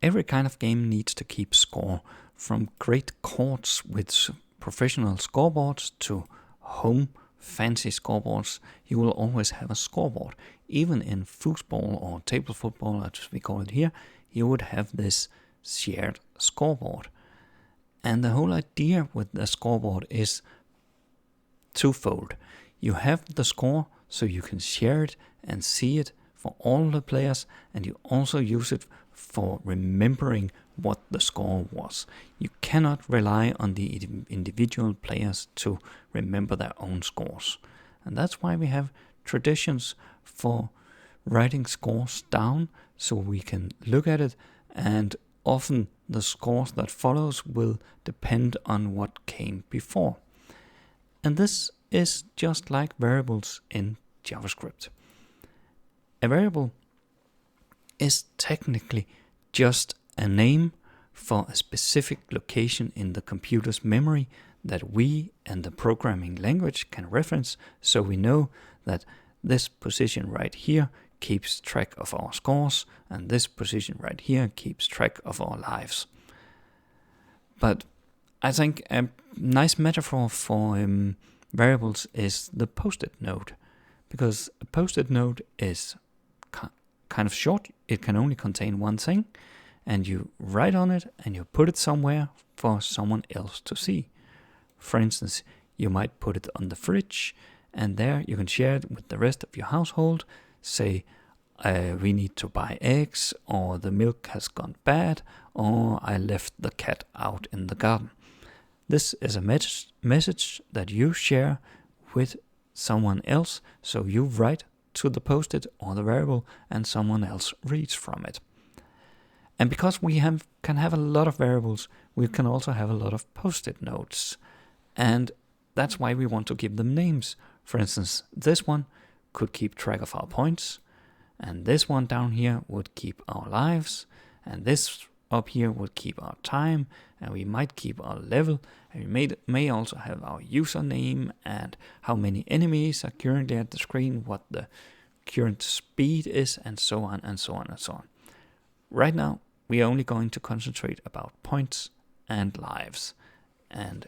every kind of game needs to keep score, from great courts with professional scoreboards to home fancy scoreboards. You will always have a scoreboard. Even in foosball or table football, as we call it here, you would have this shared scoreboard. And the whole idea with the scoreboard is twofold. You have the score so you can share it and see it for all the players, and you also use it for remembering what the score was. You cannot rely on the individual players to remember their own scores. And that's why we have traditions for writing scores down so we can look at it, and often the scores that follows will depend on what came before. And this is just like variables in JavaScript. A variable is technically just a name for a specific location in the computer's memory that we and the programming language can reference, so we know that this position right here keeps track of our scores, and this position right here keeps track of our lives. But I think a nice metaphor for variables is the post-it note, because a post-it note is kind of short. It can only contain one thing, and you write on it and you put it somewhere for someone else to see. For instance, you might put it on the fridge, and there you can share it with the rest of your household. Say, we need to buy eggs, or the milk has gone bad, or I left the cat out in the garden. This is a message that you share with someone else, so you write to the post-it or the variable, and someone else reads from it. And because we can have a lot of variables, we can also have a lot of post-it notes. And that's why we want to give them names. For instance, this one could keep track of our points, and this one down here would keep our lives, and this up here would keep our time, and we might keep our level, and we may also have our username and how many enemies are currently at the screen, what the current speed is, and so on and so on and so on. Right now, we are only going to concentrate about points and lives. And